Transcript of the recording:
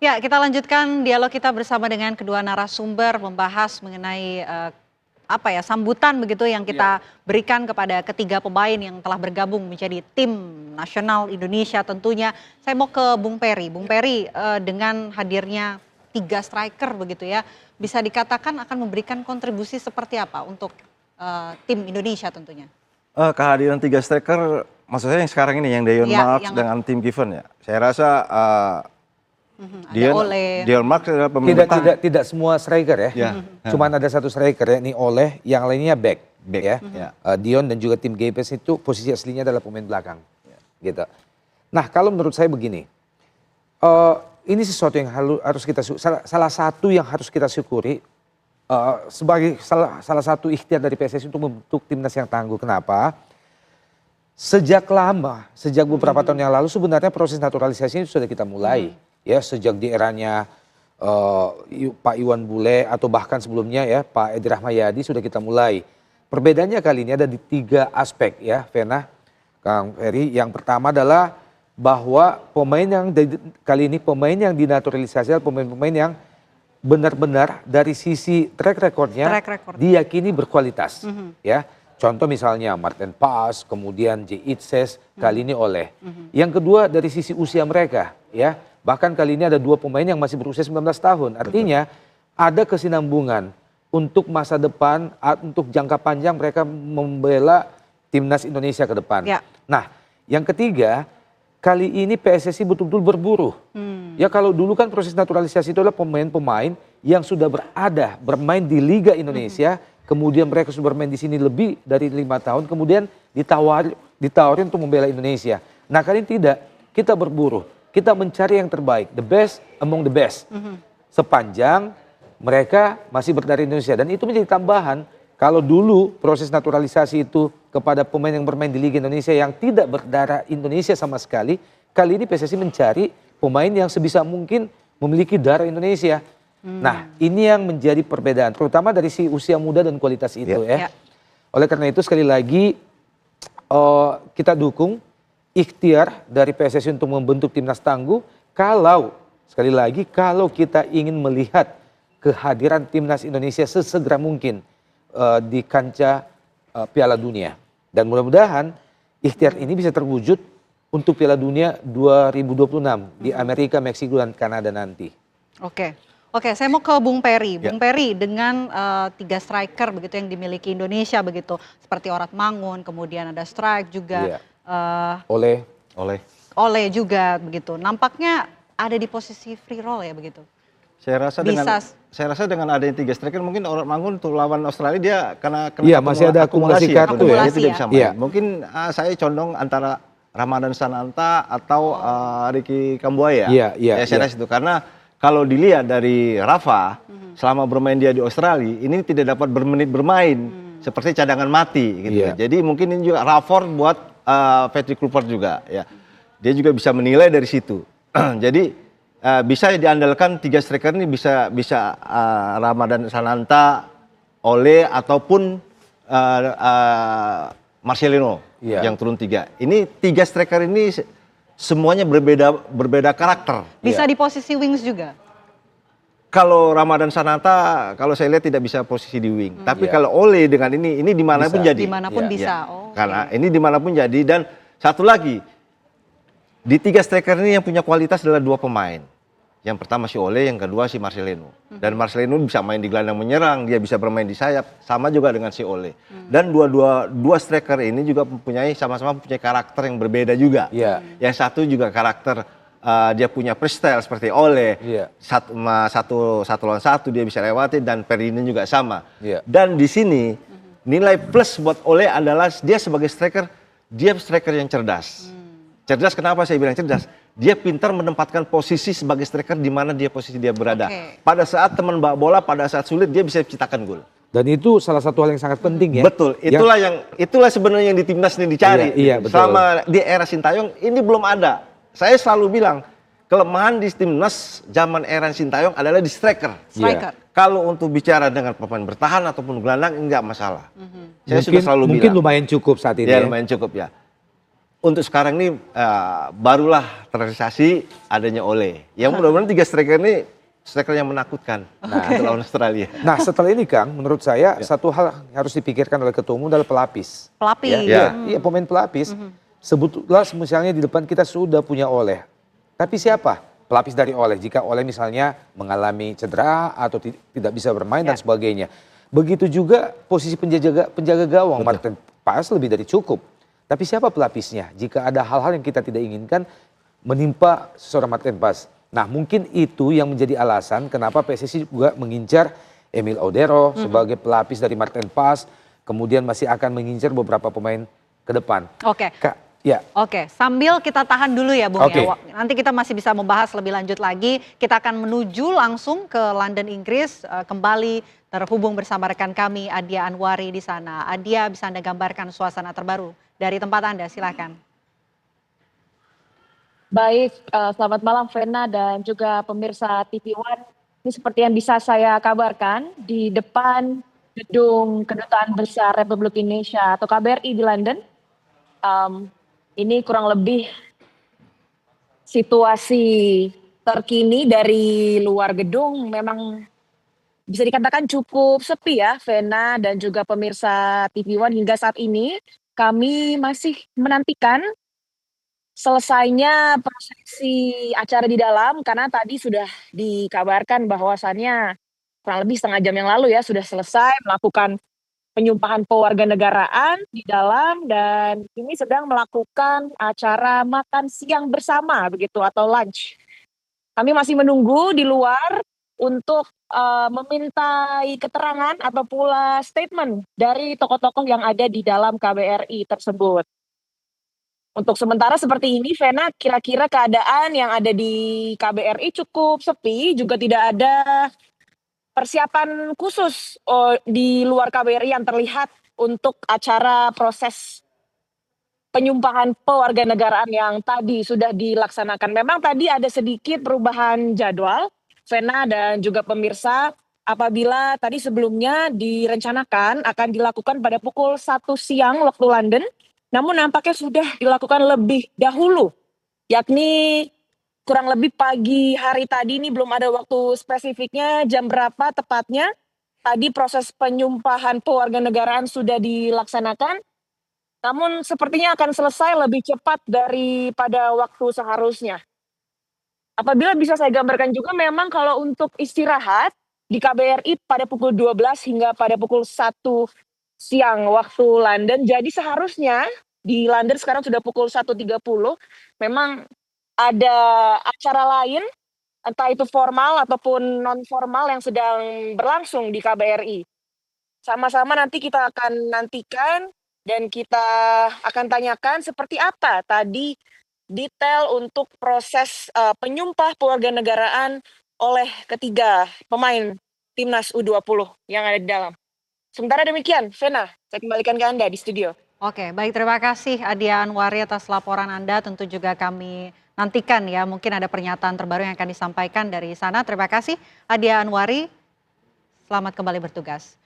Ya, kita lanjutkan dialog kita bersama dengan kedua narasumber membahas mengenai sambutan begitu yang kita berikan kepada ketiga pemain yang telah bergabung menjadi tim nasional Indonesia tentunya. Saya mau ke Bung Peri. Bung Peri, dengan hadirnya 3 striker begitu ya, bisa dikatakan akan memberikan kontribusi seperti apa untuk tim Indonesia tentunya? Kehadiran 3 striker, maksudnya yang sekarang ini yang Deon Marks dengan tim Given ya. Saya rasa Deon Marks adalah pemain tidak semua striker ya. Cuman ada satu striker ya, ini Oleh, yang lainnya back ya. Dion dan juga tim Gapes itu posisi aslinya adalah pemain belakang. Gitu. Nah, kalau menurut saya begini. Ini sesuatu yang harus kita salah satu yang harus kita syukuri sebagai salah satu ikhtiar dari PSSI untuk membentuk timnas yang tangguh. Kenapa? Sejak beberapa tahun yang lalu sebenarnya proses naturalisasi ini sudah kita mulai. Ya, sejak di eranya Pak Iwan Bule atau bahkan sebelumnya ya Pak Edi Rahmayadi sudah kita mulai. Perbedaannya kali ini ada di 3 aspek ya, Vena, Kang Ferry. Yang pertama adalah bahwa kali ini pemain yang dinaturalisasi adalah pemain-pemain yang benar-benar dari sisi track recordnya diyakini berkualitas. Ya, contoh misalnya Martin Paes, kemudian J. Itses, kali ini Oleh. Yang kedua dari sisi usia mereka ya. Bahkan kali ini ada 2 pemain yang masih berusia 19 tahun. Artinya ada kesinambungan untuk masa depan, untuk jangka panjang mereka membela timnas Indonesia ke depan. Ya. Nah, yang ketiga, kali ini PSSI betul-betul berburu. Ya, kalau dulu kan proses naturalisasi itu adalah pemain-pemain yang sudah bermain di Liga Indonesia, kemudian mereka sudah bermain di sini lebih dari 5 tahun, kemudian ditawarin untuk membela Indonesia. Nah, kali ini tidak, kita berburu. Kita mencari yang terbaik, the best among the best. Sepanjang mereka masih berdarah Indonesia. Dan itu menjadi tambahan, kalau dulu proses naturalisasi itu kepada pemain yang bermain di Liga Indonesia yang tidak berdarah Indonesia sama sekali, kali ini PSSI mencari pemain yang sebisa mungkin memiliki darah Indonesia. Nah, ini yang menjadi perbedaan, terutama dari si usia muda dan kualitas itu ya. Oleh karena itu sekali lagi kita dukung ikhtiar dari PSSI untuk membentuk timnas tangguh. Sekali lagi kalau kita ingin melihat kehadiran timnas Indonesia sesegera mungkin di kancah Piala Dunia, dan mudah-mudahan ikhtiar ini bisa terwujud untuk Piala Dunia 2026 di Amerika, Meksiko dan Kanada nanti. Oke, saya mau ke Bung Peri. Bung Peri, dengan 3 striker begitu yang dimiliki Indonesia begitu, seperti Orat Mangun, kemudian ada Strike juga. Oleh juga begitu. Nampaknya ada di posisi free roll ya begitu. Saya rasa dengan adanya 3 striker mungkin Orat Mangun untuk lawan Australia dia karena masih ada akumulasi kartu ya. Dia tidak bisa main. Mungkin saya condong antara Ramadan Sananta atau Ricky Kambuaya. Saya rasa itu karena kalau dilihat dari Rafa selama bermain dia di Australia ini tidak dapat bermain seperti cadangan mati gitu. Jadi mungkin ini juga Rafford buat Patrick Kluivert juga ya. Dia juga bisa menilai dari situ. Jadi bisa diandalkan 3 striker ini bisa Ramadan Sananta, Oleh ataupun Marcelino yang turun 3. Ini 3 striker ini semuanya berbeda karakter. Bisa di posisi wings juga. Kalau Ramadan Sananta, kalau saya lihat tidak bisa posisi di wing. Tapi kalau Oleh dengan ini dimanapun jadi. Dimanapun bisa. Karena ini dimanapun jadi. Dan satu lagi, di 3 striker ini yang punya kualitas adalah 2 pemain. Yang pertama si Oleh, yang kedua si Marcelino. Dan Marcelino bisa main di gelandang menyerang, dia bisa bermain di sayap, sama juga dengan si Oleh. Dan dua striker ini juga sama-sama mempunyai karakter yang berbeda juga. Yang satu juga karakter dia punya freestyle seperti Oleh, satu lawan satu dia bisa lewati, dan Ferdinand juga sama. Dan di sini nilai plus buat Oleh adalah dia sebagai striker, dia striker yang cerdas. Cerdas kenapa saya bilang cerdas? Dia pintar menempatkan posisi sebagai striker di mana posisi dia berada. Pada saat teman bawa bola, pada saat sulit dia bisa ciptakan gol. Dan itu salah satu hal yang sangat penting ya. Betul, itulah sebenarnya yang di timnas ini dicari. Selama di era Sintayong ini belum ada. Saya selalu bilang kelemahan di timnas zaman era Sintayong adalah di striker. Kalau untuk bicara dengan pemain bertahan ataupun gelandang enggak masalah. Saya sudah selalu bilang. Mungkin lumayan cukup saat ini. Ya, lumayan cukup ya. untuk sekarang ini barulah terrealisasi adanya Ole. Yang mudah-mudahan 3 striker ini striker yang menakutkan untuk lawan Australia. Nah setelah ini Kang, menurut saya satu hal yang harus dipikirkan oleh ketua umum adalah pelapis. Pelapis. Iya, pemain pelapis. Sebutlah misalnya di depan kita sudah punya Oleh. Tapi siapa pelapis dari Oleh? Jika Oleh misalnya mengalami cedera atau tidak bisa bermain dan sebagainya. Begitu juga posisi penjaga gawang. Martin Paes lebih dari cukup. Tapi siapa pelapisnya? Jika ada hal-hal yang kita tidak inginkan menimpa seorang Martin Paes. Nah mungkin itu yang menjadi alasan kenapa PSSI juga mengincar Emil Audero sebagai pelapis dari Martin Paes. Kemudian masih akan mengincar beberapa pemain ke depan. Oke. Ya. Oke, sambil kita tahan dulu ya Bung Oke. ya. Nanti kita masih bisa membahas lebih lanjut lagi. Kita akan menuju langsung ke London, Inggris. Kembali terhubung bersama rekan kami Adia Anwari di sana. Adia, bisa Anda gambarkan suasana terbaru dari tempat Anda, silakan. Baik, selamat malam Vena dan juga pemirsa TV One. Ini seperti yang bisa saya kabarkan di depan gedung Kedutaan Besar Republik Indonesia atau KBRI di London. Ini kurang lebih situasi terkini dari luar gedung. Memang bisa dikatakan cukup sepi ya Vena dan juga pemirsa TV One. Hingga saat ini kami masih menantikan selesainya prosesi acara di dalam, karena tadi sudah dikabarkan bahwasannya kurang lebih setengah jam yang lalu ya sudah selesai melakukan penyumpahan pewarganegaraan di dalam, dan ini sedang melakukan acara makan siang bersama begitu atau lunch. Kami masih menunggu di luar untuk memintai keterangan atau pula statement dari tokoh-tokoh yang ada di dalam KBRI tersebut. Untuk sementara seperti ini, Vena, kira-kira keadaan yang ada di KBRI cukup sepi, juga tidak ada persiapan khusus di luar KBRI yang terlihat untuk acara proses penyumpahan pewarganegaraan yang tadi sudah dilaksanakan. Memang tadi ada sedikit perubahan jadwal, Vena dan juga pemirsa, apabila tadi sebelumnya direncanakan akan dilakukan pada pukul 1 siang waktu London, namun nampaknya sudah dilakukan lebih dahulu, yakni kurang lebih pagi hari tadi. Ini belum ada waktu spesifiknya jam berapa tepatnya. Tadi proses penyumpahan pewarganegaraan sudah dilaksanakan, namun sepertinya akan selesai lebih cepat daripada waktu seharusnya. Apabila bisa saya gambarkan juga, memang kalau untuk istirahat di KBRI pada pukul 12 hingga pada pukul 1 siang waktu London. Jadi seharusnya di London sekarang sudah pukul 1.30, memang ada acara lain, entah itu formal ataupun non formal yang sedang berlangsung di KBRI. Sama-sama nanti kita akan nantikan dan kita akan tanyakan seperti apa tadi detail untuk proses penyumpah pewarganegaraan oleh ketiga pemain timnas U20 yang ada di dalam. Sementara demikian, Vena, saya kembalikan ke Anda di studio. Oke, baik, terima kasih Adia Anwari atas laporan Anda. Tentu juga kami nantikan ya, mungkin ada pernyataan terbaru yang akan disampaikan dari sana. Terima kasih Adia Anwari, selamat kembali bertugas.